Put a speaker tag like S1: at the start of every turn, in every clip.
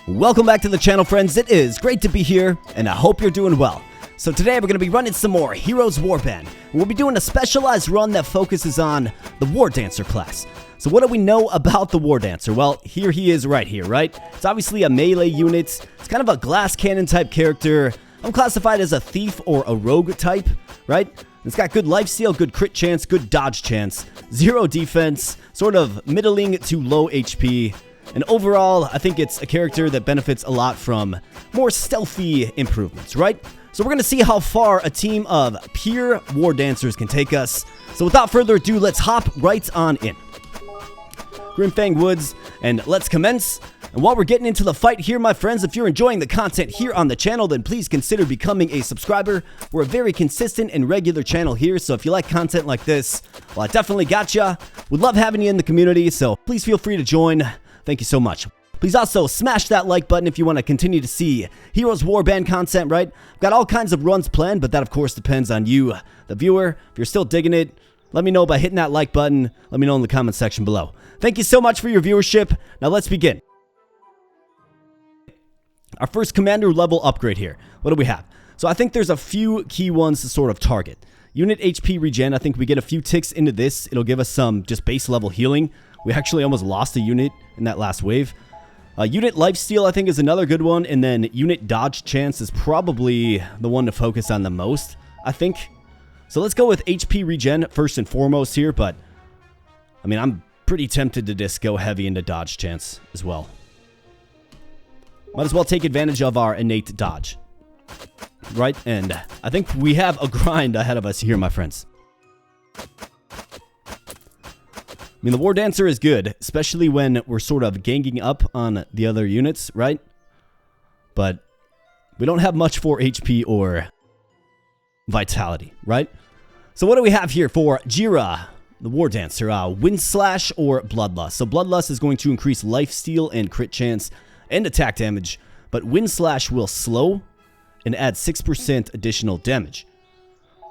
S1: Welcome back to the channel, friends. It is great to be here, and I hope you're doing well. So today we're going to be running some more Heroes Warband. We'll be doing a specialized run that focuses on the Wardancer class. So what do we know about the Wardancer? Well, here he is right here, right? It's obviously a melee unit. It's kind of a glass cannon type character. I'm classified as a thief or a rogue type, right? It's got good lifesteal, good crit chance, good dodge chance, 0 defense, sort of middling to low HP. And overall, I think it's a character that benefits a lot from more stealthy improvements, right? So we're going to see how far a team of pure Wardancers can take us. So without further ado, let's hop right on in. Grimfang Woods, and let's commence. And while we're getting into the fight here, my friends, if you're enjoying the content here on the channel, then please consider becoming a subscriber. We're a very consistent and regular channel here, so if you like content like this, well, I definitely gotcha. We'd love having you in the community, so please feel free to join. Thank you so much. Please also smash that like button if you want to continue to see Heroes Warband content, right? I've got all kinds of runs planned, but that of course depends on you, the viewer. If you're still digging it, let me know by hitting that like button. Let me know in the comment section below. Thank you so much for your viewership. Now let's begin. Our first commander level upgrade here. What do we have? So I think there's a few key ones to sort of target. Unit HP regen, I think we get a few ticks into this. It'll give us some just base level healing. We actually almost lost a unit in that last wave. Unit lifesteal, I think, is another good one. And then unit dodge chance is probably the one to focus on the most, I think. So let's go with HP regen first and foremost here. But, I mean, I'm pretty tempted to just go heavy into dodge chance as well. Might as well take advantage of our innate dodge. Right? And I think we have a grind ahead of us here, my friends. I mean, the Wardancer is good, especially when we're sort of ganging up on the other units, right? But we don't have much for HP or vitality, right? So what do we have here for Jira, the Wardancer? Wind Slash or Bloodlust. So Bloodlust is going to increase lifesteal and crit chance and attack damage, but Wind Slash will slow and add 6% additional damage.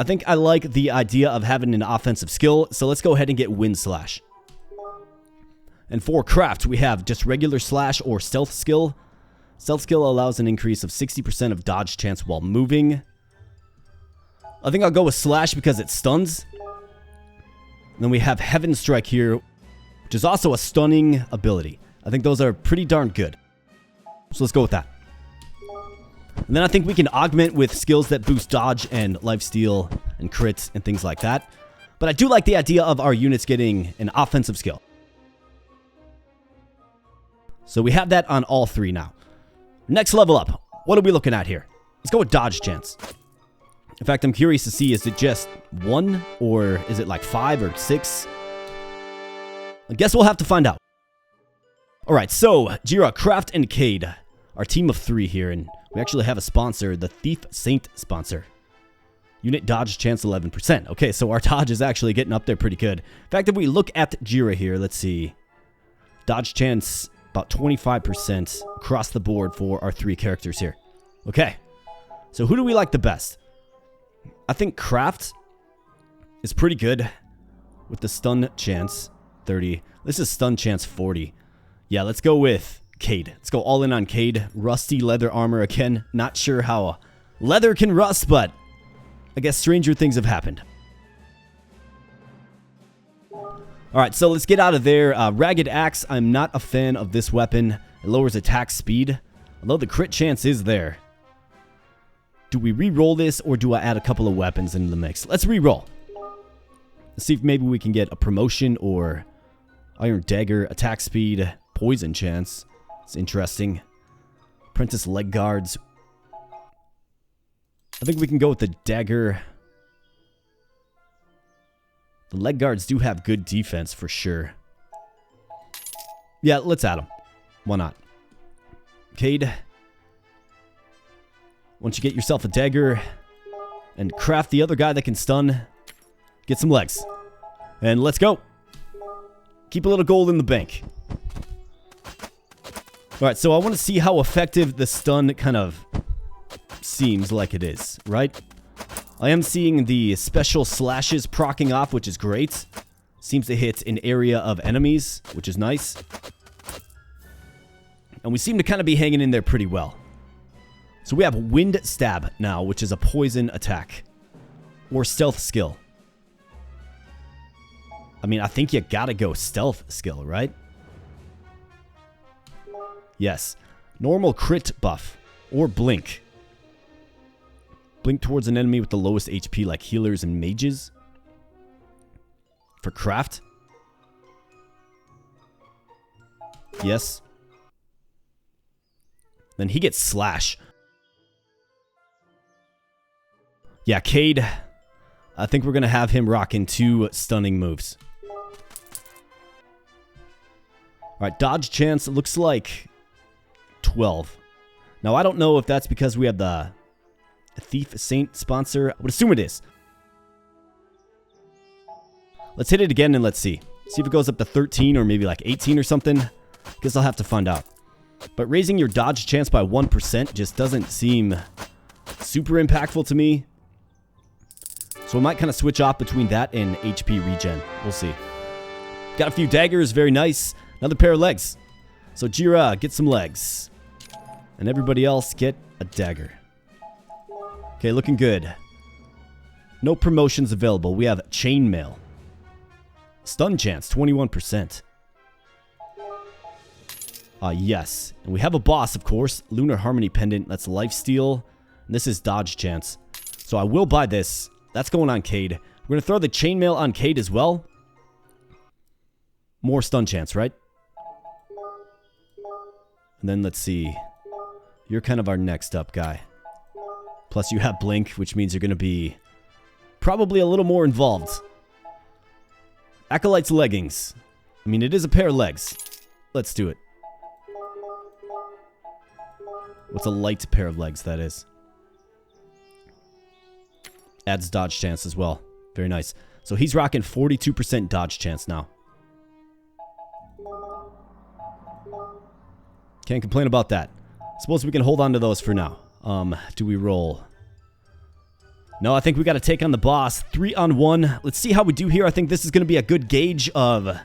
S1: I think I like the idea of having an offensive skill, so let's go ahead and get Wind Slash. And for craft, we have just regular slash or stealth skill. Stealth skill allows an increase of 60% of dodge chance while moving. I think I'll go with slash because it stuns. And then we have Heaven Strike here, which is also a stunning ability. I think those are pretty darn good. So let's go with that. And then I think we can augment with skills that boost dodge and lifesteal and crits and things like that. But I do like the idea of our units getting an offensive skill. So we have that on all three now. Next level up. What are we looking at here? Let's go with dodge chance. In fact, I'm curious to see, is it just 1 or is it like 5 or 6? I guess we'll have to find out. Alright, so Jira, Craft, and Cade. Our team of 3 here, and we actually have a sponsor, the Thief Saint sponsor. Unit dodge chance 11%. Okay, so our dodge is actually getting up there pretty good. In fact, if we look at Jira here, let's see. Dodge chance about 25% across the board for our 3 characters here. Okay, so who do we like the best? I think Craft is pretty good with the stun chance 30. This is stun chance 40. Yeah, let's go with Cade. Let's go all in on Cade. Rusty leather armor again. Not sure how leather can rust, but I guess stranger things have happened. Alright, so let's get out of there. Ragged Axe, I'm not a fan of this weapon. It lowers attack speed, although the crit chance is there. Do we re-roll this, or do I add a couple of weapons into the mix? Let's re-roll. Let's see if maybe we can get a promotion or Iron Dagger, attack speed, poison chance. It's interesting. Apprentice leg guards. I think we can go with the dagger. The leg guards do have good defense for sure. Yeah, let's add them. Why not? Cade. Once you get yourself a dagger and craft the other guy that can stun, get some legs. And let's go. Keep a little gold in the bank. Alright, so I want to see how effective the stun kind of seems like it is, right? I am seeing the special slashes proccing off, which is great. Seems to hit an area of enemies, which is nice. And we seem to kind of be hanging in there pretty well. So we have Wind Stab now, which is a poison attack. Or Stealth skill. I mean, I think you gotta go Stealth skill, right? Yes. Normal crit buff. Or Blink. Blink towards an enemy with the lowest HP, like healers and mages. For craft. Yes. Then he gets Slash. Yeah, Cade. I think we're going to have him rocking 2 stunning moves. Alright, dodge chance looks like 12. Now, I don't know if that's because we have the Thief Saint sponsor. I would assume it is. Let's hit it again and let's see. See if it goes up to 13 or maybe like 18 or something. Guess I'll have to find out. But raising your dodge chance by 1% just doesn't seem super impactful to me. So I might kind of switch off between that and HP regen. We'll see. Got a few daggers. Very nice. Another pair of legs. So Jira, get some legs. And everybody else, get a dagger. Okay, looking good. No promotions available. We have chainmail. Stun chance, 21%. Yes. And we have a boss, of course. Lunar Harmony Pendant. That's lifesteal. And this is dodge chance. So I will buy this. That's going on Cade. We're going to throw the chainmail on Cade as well. More stun chance, right? And then let's see. You're kind of our next up guy. Plus you have Blink, which means you're going to be probably a little more involved. Acolyte's leggings. I mean, it is a pair of legs. Let's do it. What's a light pair of legs, that is? Adds dodge chance as well. Very nice. So he's rocking 42% dodge chance now. Can't complain about that. Suppose we can hold on to those for now. Do we roll? No, I think we got to take on the boss. 3-on-1. Let's see how we do here. I think this is going to be a good gauge of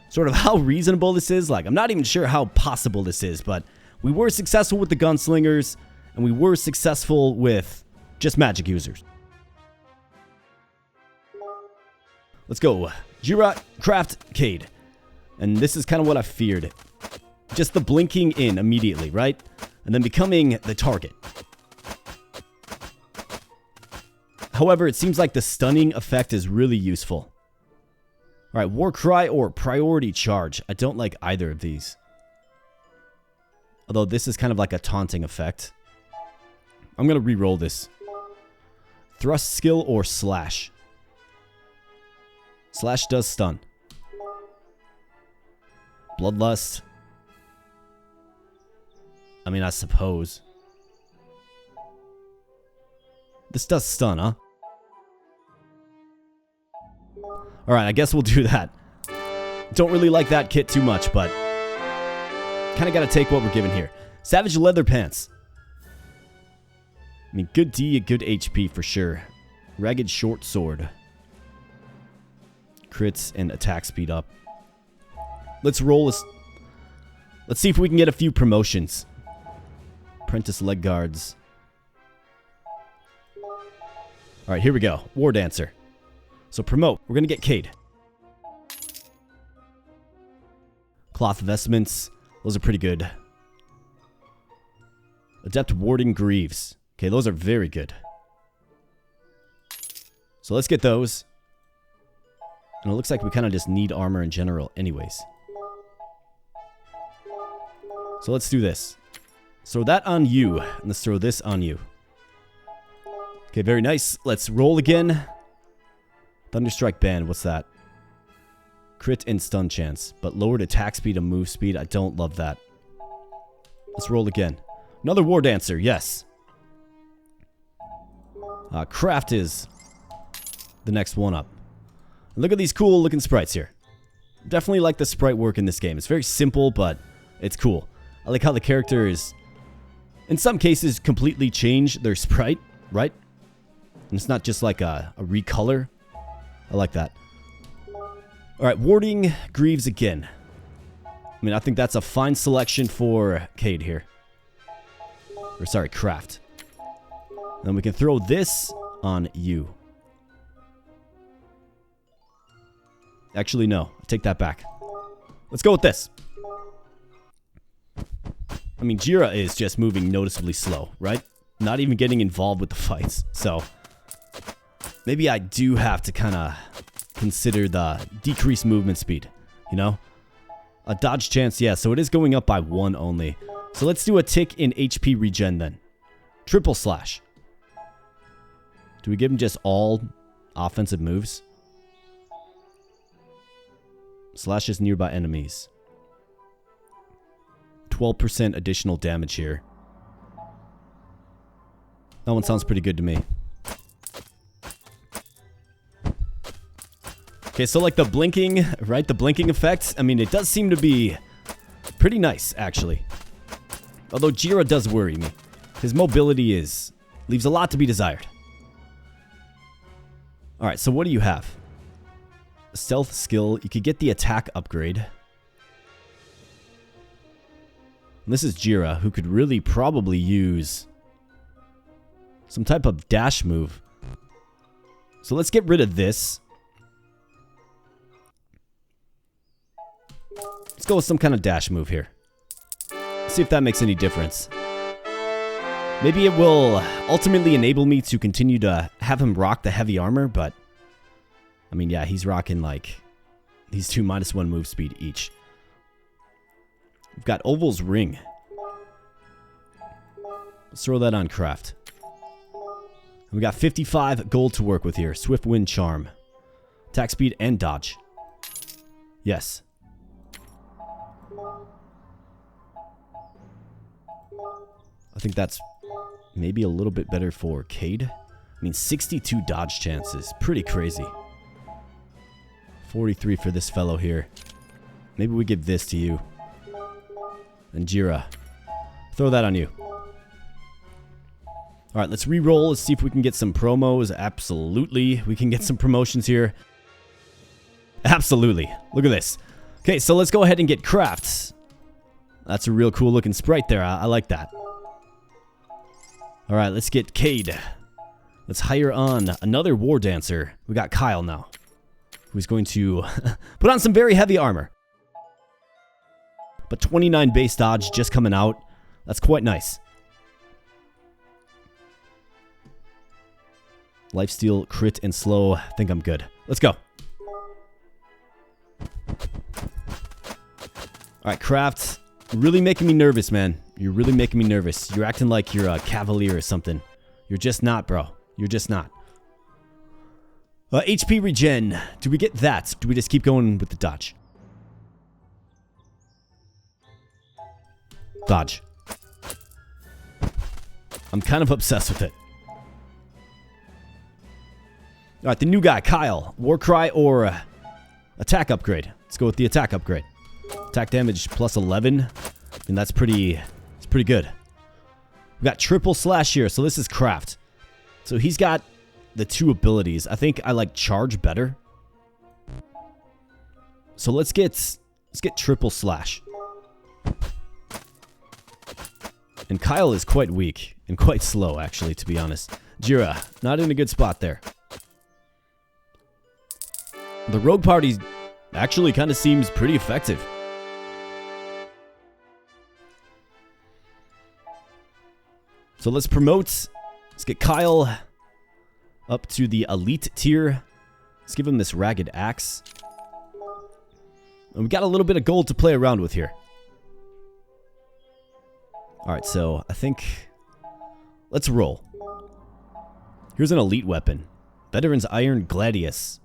S1: sort of how reasonable this is. Like, I'm not even sure how possible this is, but we were successful with the gunslingers, and we were successful with just magic users. Let's go. Jira, Craft, Cade. And this is kind of what I feared. Just the blinking in immediately, right? And then becoming the target. However, it seems like the stunning effect is really useful. Alright, War Cry or Priority Charge. I don't like either of these. Although this is kind of like a taunting effect. I'm going to re-roll this. Thrust skill or Slash. Slash does stun. Bloodlust. I mean, I suppose. This does stun, huh? Alright, I guess we'll do that. Don't really like that kit too much, but kind of got to take what we're given here. Savage Leather Pants. I mean, good D, good HP for sure. Ragged Short Sword. Crits and attack speed up. Let's roll this. Let's see if we can get a few promotions. Apprentice Leg Guards. Alright, here we go. Wardancer. So promote. We're going to get Cade. Cloth Vestments. Those are pretty good. Adept Warding Greaves. Okay, those are very good. So let's get those. And it looks like we kind of just need armor in general anyways. So let's do this. Throw that on you. And let's throw this on you. Okay, very nice. Let's roll again. Thunderstrike Band. What's that? Crit and stun chance. But lowered attack speed and move speed. I don't love that. Let's roll again. Another Wardancer. Yes. Craft is the next one up. And look at these cool looking sprites here. Definitely like the sprite work in this game. It's very simple, but it's cool. I like how the characters, in some cases, completely change their sprite, right? And it's not just like a recolor. I like that. Alright, Warding Greaves again. I mean, I think that's a fine selection for Cade here. Or sorry, Craft. Then we can throw this on you. Actually, no. Take that back. Let's go with this. I mean, Jira is just moving noticeably slow, right? Not even getting involved with the fights. So, maybe I do have to kind of consider the decreased movement speed, you know? A dodge chance, yeah, so it is going up by 1 only. So let's do a tick in HP regen then. Triple slash. Do we give him just all offensive moves? Slashes nearby enemies. 12% additional damage here. That one sounds pretty good to me. Okay, so like the blinking, right? The blinking effect, I mean, it does seem to be pretty nice, actually. Although Jira does worry me. His mobility leaves a lot to be desired. Alright, so what do you have? Stealth skill. You could get the attack upgrade. And this is Jira, who could really probably use some type of dash move. So let's get rid of this. Let's go with some kind of dash move here. See if that makes any difference. Maybe it will ultimately enable me to continue to have him rock the heavy armor, but I mean, yeah, he's rocking like these two -1 move speed each. We've got Oval's Ring. Let's throw that on Craft. And we got 55 gold to work with here. Swift Wind Charm. Attack speed and dodge. Yes. I think that's maybe a little bit better for Cade. I mean, 62 dodge chances. Pretty crazy. 43 for this fellow here. Maybe we give this to you. And Jira. Throw that on you. Alright, let's re-roll. Let's see if we can get some promos. Absolutely. We can get some promotions here. Absolutely. Look at this. Okay, so let's go ahead and get Crafts. That's a real cool looking sprite there. I like that. Alright, let's get Cade. Let's hire on another Wardancer. We got Kyle now, who's going to put on some very heavy armor. But 29 base dodge just coming out. That's quite nice. Lifesteal, crit, and slow. I think I'm good. Let's go. Alright, Craft. Really making me nervous, man. You're really making me nervous. You're acting like you're a cavalier or something. You're just not, bro. You're just not. HP regen. Do we get that? Do we just keep going with the dodge? Dodge. I'm kind of obsessed with it. Alright, the new guy, Kyle. Warcry or attack upgrade. Let's go with the attack upgrade. Attack damage plus 11. And that's pretty good. We got triple slash here, so this is Craft. So he's got the 2 abilities. I think I like charge better. So let's get triple slash. And Kyle is quite weak and quite slow, actually, to be honest. Jira, not in a good spot there. The rogue party actually kind of seems pretty effective. So let's promote. Let's get Kyle up to the elite tier. Let's give him this ragged axe. And we got a little bit of gold to play around with here. Alright, so I think let's roll. Here's an elite weapon. Veteran's Iron Gladius.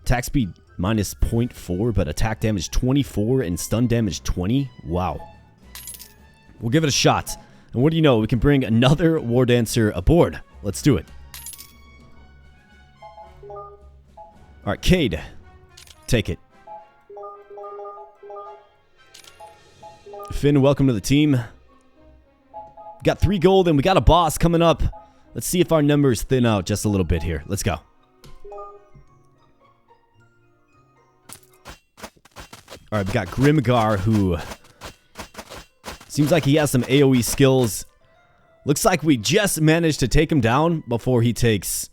S1: Attack speed minus 0.4, but attack damage 24 and stun damage 20. Wow. We'll give it a shot. And what do you know? We can bring another Wardancer aboard. Let's do it. Alright, Cade. Take it. Finn, welcome to the team. Got 3 gold and we got a boss coming up. Let's see if our numbers thin out just a little bit here. Let's go. Alright, we got Grimgar, who seems like he has some AoE skills. Looks like we just managed to take him down before he takes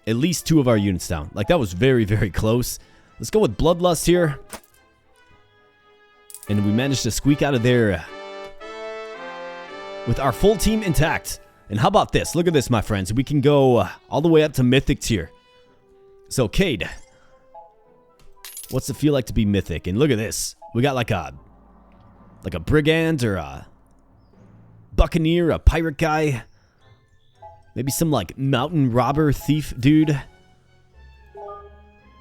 S1: at least 2 of our units down. Like, that was very, very close. Let's go with Bloodlust here. And we managed to squeak out of there with our full team intact. And how about this? Look at this, my friends. We can go all the way up to Mythic tier. So, Cade, what's it feel like to be Mythic? And look at this. We got like a Brigand or a Buccaneer, a Pirate guy. Maybe some like mountain robber thief dude.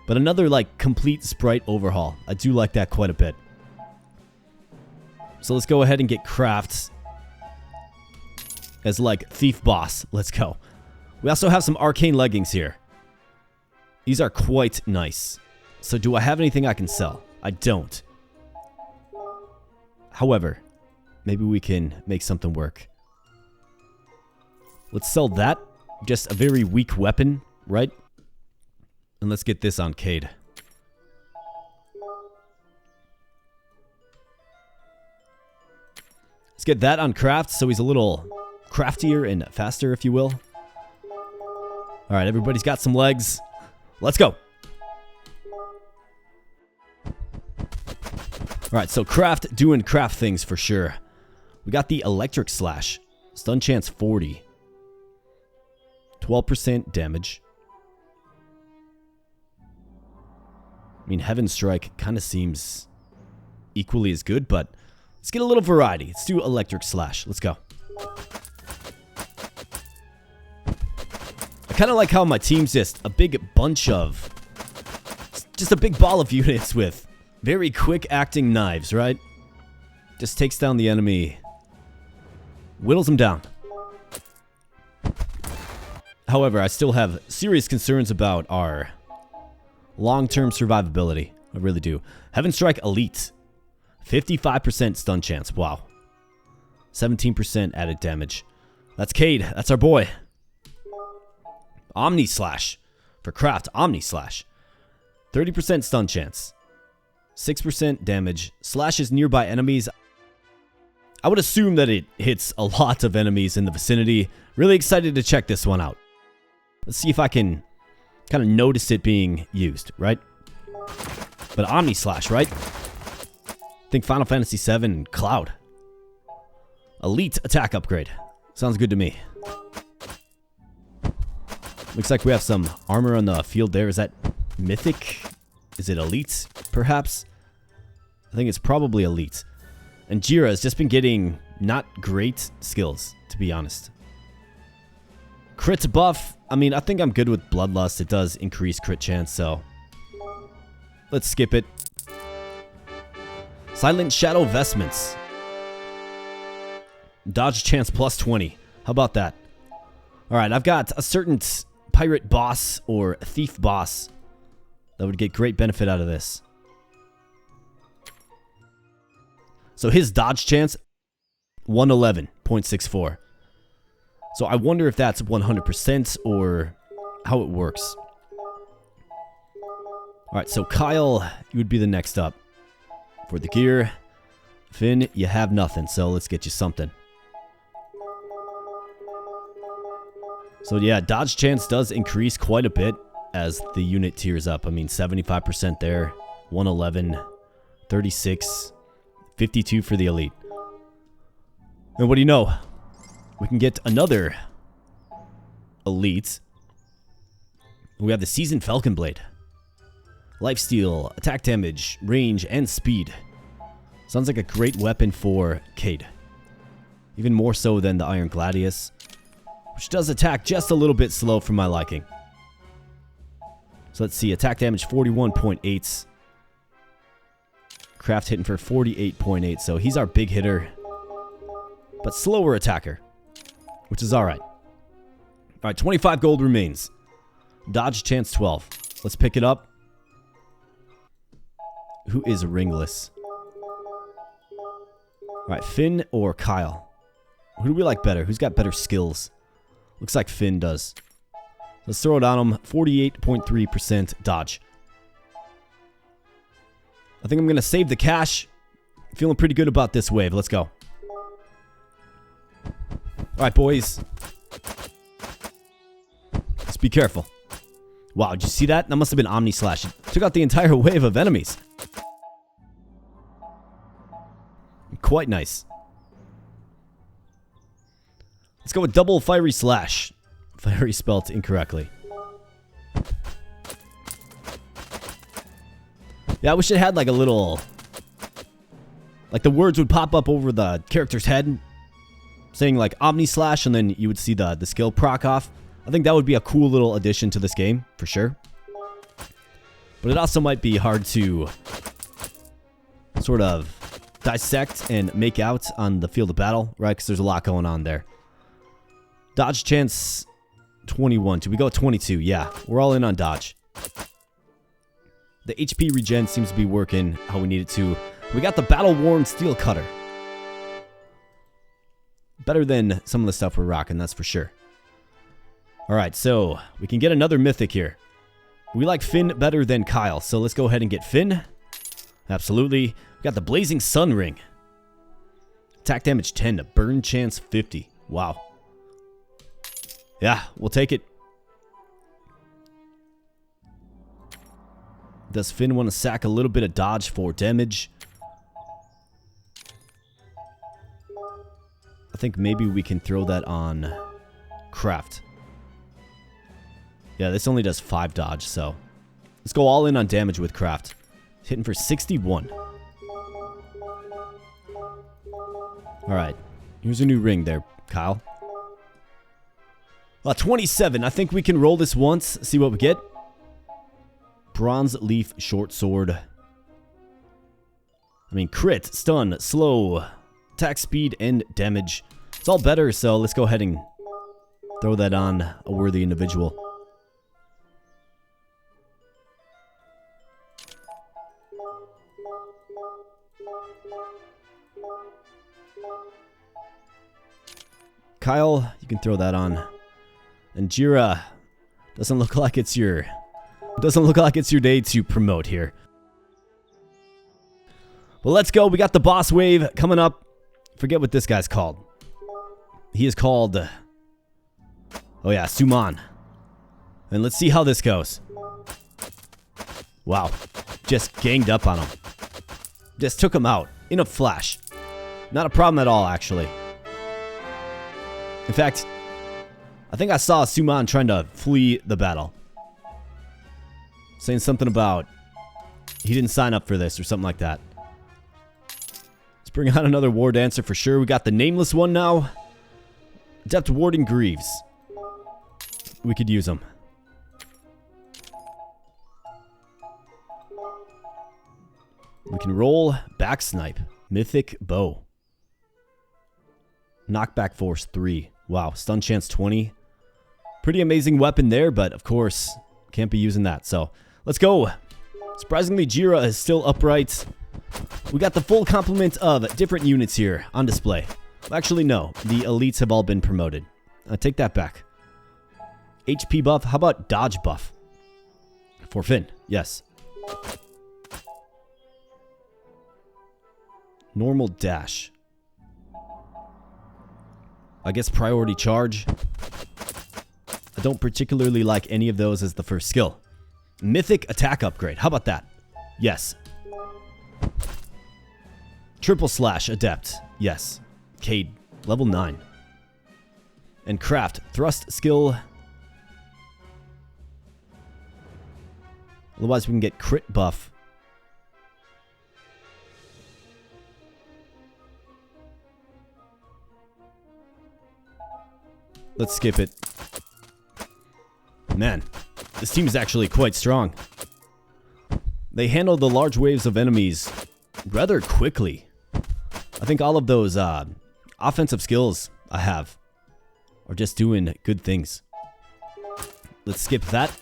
S1: But another like complete sprite overhaul. I do like that quite a bit. So let's go ahead and get crafts as like thief boss. Let's go. We also have some arcane leggings here. These are quite nice. So do I have anything I can sell? I don't. However, maybe we can make something work. Let's sell that. Just a very weak weapon, right? And let's get this on Cade. Let's get that on craft so he's a little craftier and faster, if you will. Alright, everybody's got some legs. Let's go. Alright, so craft doing craft things for sure. We got the electric slash. Stun chance 40. 12% damage. I mean, Heaven Strike kind of seems equally as good, but let's get a little variety. Let's do electric slash. Let's go. I kind of like how my team's just a big bunch of... just a big ball of units with very quick acting knives, right? Just takes down the enemy. Whittles them down. However, I still have serious concerns about our long-term survivability. I really do. Heaven Strike Elite. 55% stun chance. Wow. 17% added damage. That's Cade. That's our boy. Omni Slash. For craft, Omni Slash. 30% stun chance. 6% damage. Slashes nearby enemies. I would assume that it hits a lot of enemies in the vicinity. Really excited to check this one out. Let's see if I can kind of notice it being used, right? But Omni Slash, right? Think Final Fantasy VII and Cloud. Elite attack upgrade. Sounds good to me. Looks like we have some armor on the field there. Is that Mythic? Is it Elite, perhaps? I think it's probably Elite. And Jira has just been getting not great skills, to be honest. Crit buff. I mean, I think I'm good with Bloodlust. It does increase crit chance, so let's skip it. Silent Shadow Vestments. Dodge chance plus 20. How about that? Alright, I've got a certain pirate boss or thief boss that would get great benefit out of this. So his dodge chance, 111.64. So I wonder if that's 100% or how it works. Alright, so Kyle, you would be the next up. For the gear, Finn, you have nothing, so let's get you something. So yeah, dodge chance does increase quite a bit as the unit tiers up. I mean, 75% there, 111, 36, 52 for the elite. And what do you know? We can get another elite. We have the Seasoned Falcon Blade. Lifesteal, attack damage, range, and speed. Sounds like a great weapon for Cade. Even more so than the Iron Gladius, which does attack just a little bit slow for my liking. So let's see, attack damage 41.8. Craft hitting for 48.8, so he's our big hitter. But slower attacker, which is alright. Alright, 25 gold remains. Dodge chance 12. Let's pick it up. Who is ringless? Alright, Finn or Kyle? Who do we like better? Who's got better skills? Looks like Finn does. Let's throw it on him. 48.3% dodge. I think I'm going to save the cash. Feeling pretty good about this wave. Let's go. Alright, boys. Let's be careful. Wow, did you see that? That must have been Omni Slash. It took out the entire wave of enemies. Quite nice. Let's go with double Fiery Slash. Fiery spelt incorrectly. Yeah, I wish it had like a little... Like the words would pop up over the character's head, saying like Omni Slash, and then you would see the skill proc off. I think that would be a cool little addition to this game, for sure. But it also might be hard to sort of dissect and make out on the field of battle, right? Because there's a lot going on there. Dodge chance 21. Do we go 22? Yeah, we're all in on dodge. The HP regen seems to be working how we need it to. We got the battle-worn steel cutter. Better than some of the stuff we're rocking, that's for sure. Alright, so we can get another mythic here. We like Finn better than Kyle, so let's go ahead and get Finn. Absolutely. We got the Blazing Sun Ring. Attack damage 10, burn chance 50. Wow. Yeah, we'll take it. Does Finn want to sack a little bit of dodge for damage? I think maybe we can throw that on Craft. Yeah, this only does 5 dodge, so let's go all in on damage with Craft. Hitting for 61. Alright, here's a new ring there, Kyle. 27. I think we can roll this once, see what we get. Bronze Leaf Short Sword. I mean, crit, stun, slow, attack speed, and damage. It's all better, so let's go ahead and throw that on a worthy individual. Kyle, you can throw that on. And Jira, doesn't look like it's your day to promote here. Well, let's go. We got the boss wave coming up. Forget what this guy's called. He is called, oh yeah, Suman. And let's see how this goes. Wow, just ganged up on him. Just took him out in a flash. Not a problem at all, actually. In fact, I think I saw Suman trying to flee the battle. Saying something about he didn't sign up for this or something like that. Let's bring out another Wardancer for sure. We got the nameless one now. Adept Warden Greaves. We could use him. We can roll back snipe. Mythic bow. Knockback force 3. Wow, stun chance 20. Pretty amazing weapon there, but of course, can't be using that. So, let's go. Surprisingly, Jira is still upright. We got the full complement of different units here on display. Actually, no. The elites have all been promoted. Take that back. HP buff. How about dodge buff? For Finn. Yes. Normal dash. I guess priority charge. I don't particularly like any of those as the first skill. Mythic attack upgrade. How about that? Yes. Triple slash adept. Yes. Cade. Level 9. And craft. Thrust skill. Otherwise we can get crit buff. Let's skip it. Man, this team is actually quite strong. They handle the large waves of enemies rather quickly. I think all of those offensive skills I have are just doing good things. Let's skip that.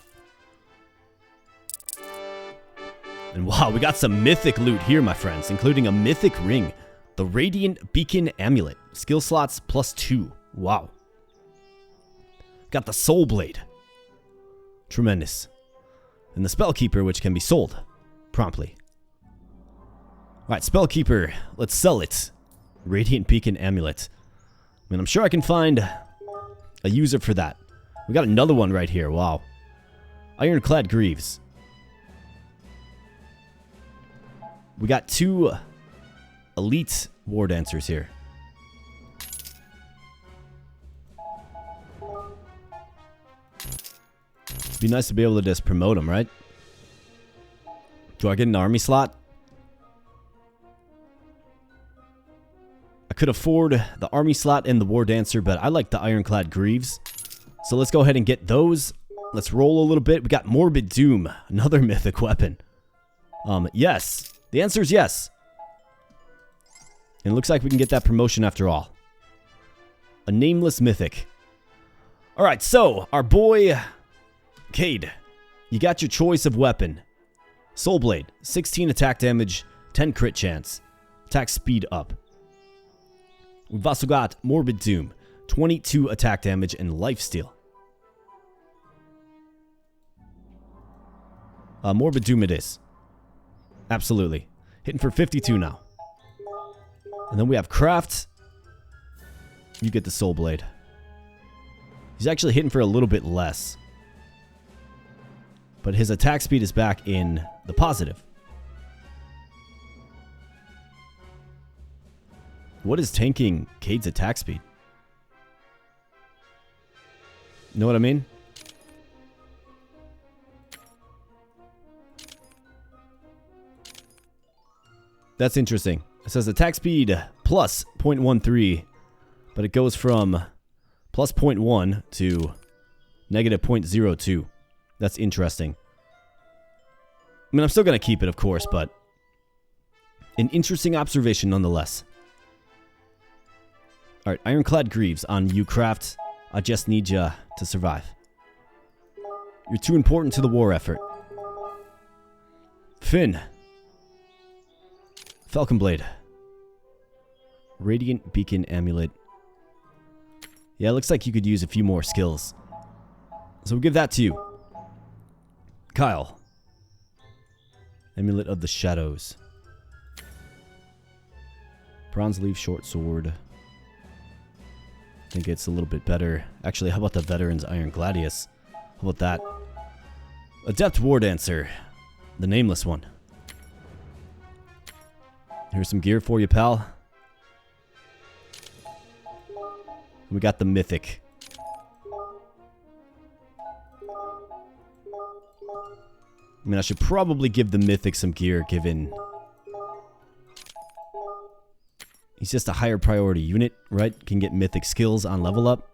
S1: And wow, we got some mythic loot here, my friends, including a mythic ring. The Radiant Beacon Amulet. Skill slots +2. Wow. Got the Soul Blade. Tremendous. And the Spellkeeper, which can be sold promptly. Alright, Spellkeeper. Let's sell it. Radiant Beacon Amulet. I mean, I'm sure I can find a user for that. We got another one right here. Wow. Ironclad Greaves. We got 2 elite Wardancers here. It'd be nice to be able to just promote them, right? Do I get an army slot? I could afford the army slot and the Wardancer, but I like the Ironclad Greaves. So let's go ahead and get those. Let's roll a little bit. We got Morbid Doom, another mythic weapon. Yes. The answer is yes. And it looks like we can get that promotion after all. A nameless mythic. Alright, so our boy Cade, you got your choice of weapon. Soul Blade, 16 attack damage, 10 crit chance. Attack speed up. We've also got Morbid Doom, 22 attack damage and lifesteal. Morbid Doom it is. Absolutely. Hitting for 52 now. And then we have Craft. You get the Soul Blade. He's actually hitting for a little bit less. But his attack speed is back in the positive. What is tanking Cade's attack speed? You know what I mean? That's interesting. It says attack speed plus 0.13, but it goes from plus 0.1 to negative 0.02. That's interesting. I mean, I'm still going to keep it, of course, but an interesting observation nonetheless. Alright, Ironclad Greaves on you, Craft. I just need ya to survive. You're too important to the war effort. Finn. Falcon Blade. Radiant Beacon Amulet. Yeah, it looks like you could use a few more skills. So we'll give that to you. Kyle. Amulet of the Shadows. Bronze Leaf Short Sword. I think it's a little bit better. Actually, how about the Veteran's Iron Gladius? How about that? Adept Wardancer. The nameless one. Here's some gear for you, pal. We got the Mythic. I mean, I should probably give the Mythic some gear, given he's just a higher priority unit, right? Can get Mythic skills on level up.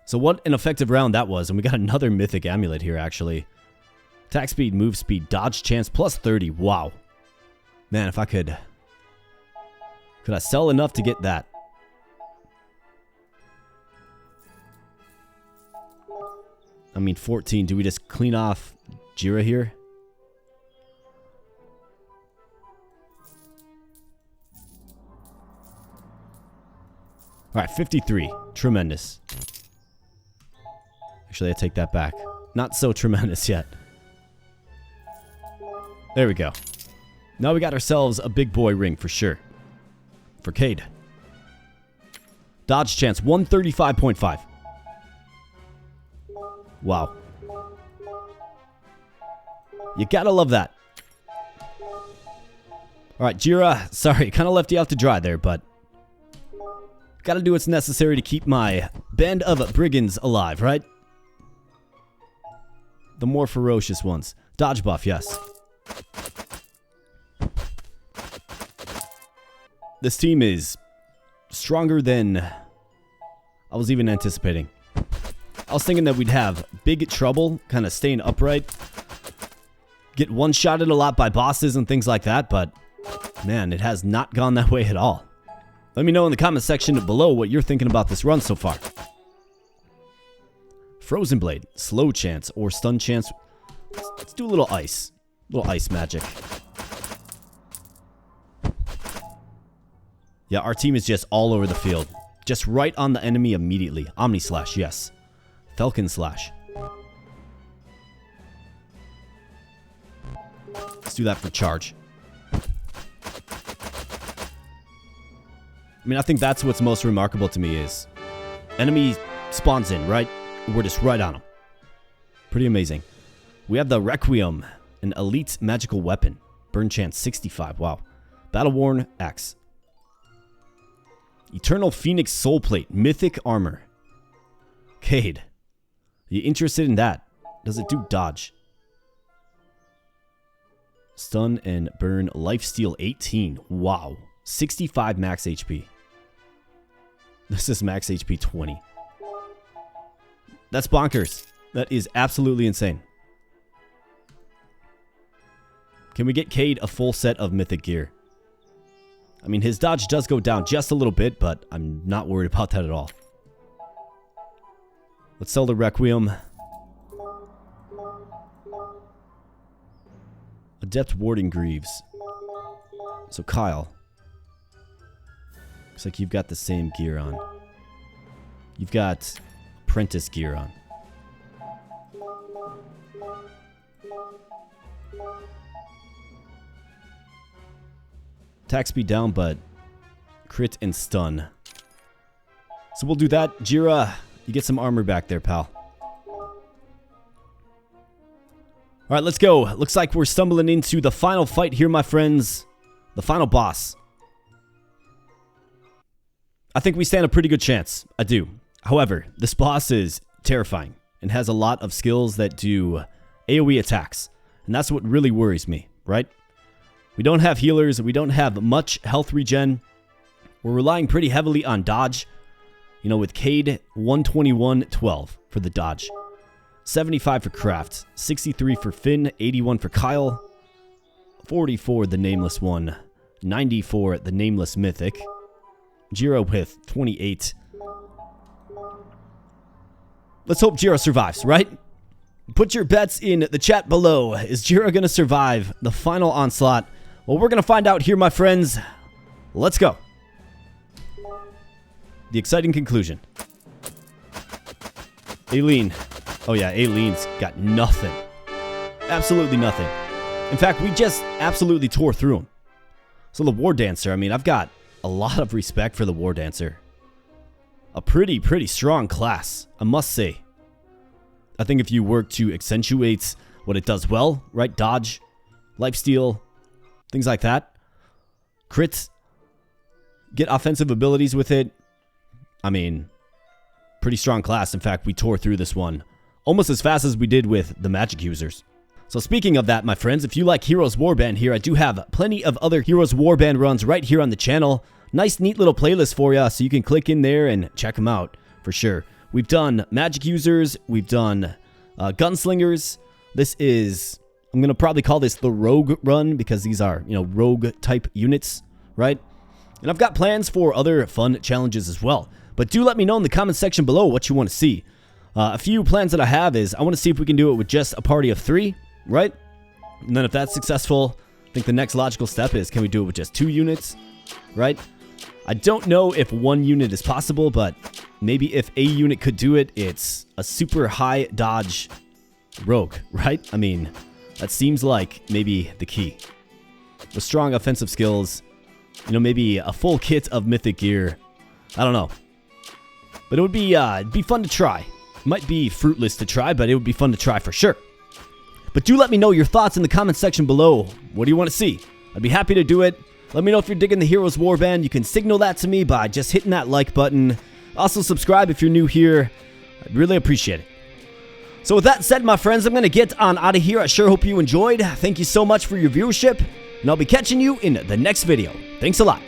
S1: So what an effective round that was. And we got another Mythic Amulet here, actually. Attack speed, move speed, dodge chance, plus 30. Wow. Man, if I could I sell enough to get that? I mean, 14. Do we just clean off Jira here? Alright, 53. Tremendous. Actually, I take that back. Not so tremendous yet. There we go. Now we got ourselves a big boy ring for sure. For Cade. Dodge chance 135.5. Wow. You gotta love that. Alright, Jira. Sorry, kind of left you out to dry there, but gotta do what's necessary to keep my band of brigands alive, right? The more ferocious ones. Dodge buff, yes. This team is stronger than I was even anticipating. I was thinking that we'd have big trouble kind of staying upright. Get one-shotted a lot by bosses and things like that, but man, it has not gone that way at all. Let me know in the comment section below what you're thinking about this run so far. Frozen Blade, slow chance or stun chance. Let's do a little ice. Little ice magic. Yeah, our team is just all over the field. Just right on the enemy immediately. Omni Slash, yes. Falcon Slash. Let's do that for charge. I mean, I think that's what's most remarkable to me is enemy spawns in, right? We're just right on them. Pretty amazing. We have the Requiem, an elite magical weapon. Burn chance 65. Wow. Battle-worn axe. Eternal Phoenix Soul Plate. Mythic armor. Cade. Are you interested in that? Does it do dodge? Stun and burn. Lifesteal 18. Wow. 65 max HP. This is max HP 20. That's bonkers. That is absolutely insane. Can we get Cade a full set of mythic gear? I mean, his dodge does go down just a little bit, but I'm not worried about that at all. Let's sell the Requiem. Adept Warding Greaves. So Kyle. Looks like you've got the same gear on. You've got apprentice gear on. Attack speed down, but crit and stun. So we'll do that. Jira, you get some armor back there, pal. Alright, let's go. Looks like we're stumbling into the final fight here, my friends. The final boss. I think we stand a pretty good chance. I do. However, this boss is terrifying and has a lot of skills that do AoE attacks. And that's what really worries me, right? We don't have healers. We don't have much health regen. We're relying pretty heavily on dodge. You know, with Cade, 121.12 for the dodge. 75 for Craft. 63 for Finn. 81 for Kyle. 40 for the Nameless one. 90 for the Nameless Mythic. Jiro with 28. Let's hope Jiro survives, right? Put your bets in the chat below. Is Jiro going to survive the final onslaught? Well, we're going to find out here, my friends. Let's go. The exciting conclusion. Aileen. Oh yeah, Aileen's got nothing. Absolutely nothing. In fact, we just absolutely tore through him. So the Wardancer, I mean, I've got a lot of respect for the Wardancer. A pretty strong class, I must say. I think if you work to accentuate what it does well, right? Dodge, lifesteal, things like that. Crit, get offensive abilities with it. I mean, pretty strong class. In fact, we tore through this one almost as fast as we did with the magic users. So speaking of that, my friends, if you like Heroes Warband here, I do have plenty of other Heroes Warband runs right here on the channel. Nice, neat little playlist for you, so you can click in there and check them out for sure. We've done magic users. We've done gunslingers. This is, I'm going to probably call this the rogue run because these are, you know, rogue type units, right? And I've got plans for other fun challenges as well. But do let me know in the comment section below what you want to see. A few plans that I have is I want to see if we can do it with just a party of 3, right? And then if that's successful, I think the next logical step is, can we do it with just 2 units, right? I don't know if 1 unit is possible, but maybe if a unit could do it, it's a super high dodge rogue, right? I mean, that seems like maybe the key. With strong offensive skills, you know, maybe a full kit of mythic gear. I don't know. But it would be it'd be fun to try. Might be fruitless to try, but it would be fun to try for sure. But do let me know your thoughts in the comment section below. What do you want to see? I'd be happy to do it. Let me know if you're digging the Heroes Warband. You can signal that to me by just hitting that like button. Also subscribe if you're new here. I'd really appreciate it. So with that said, my friends, I'm going to get on out of here. I sure hope you enjoyed. Thank you so much for your viewership, and I'll be catching you in the next video. Thanks a lot.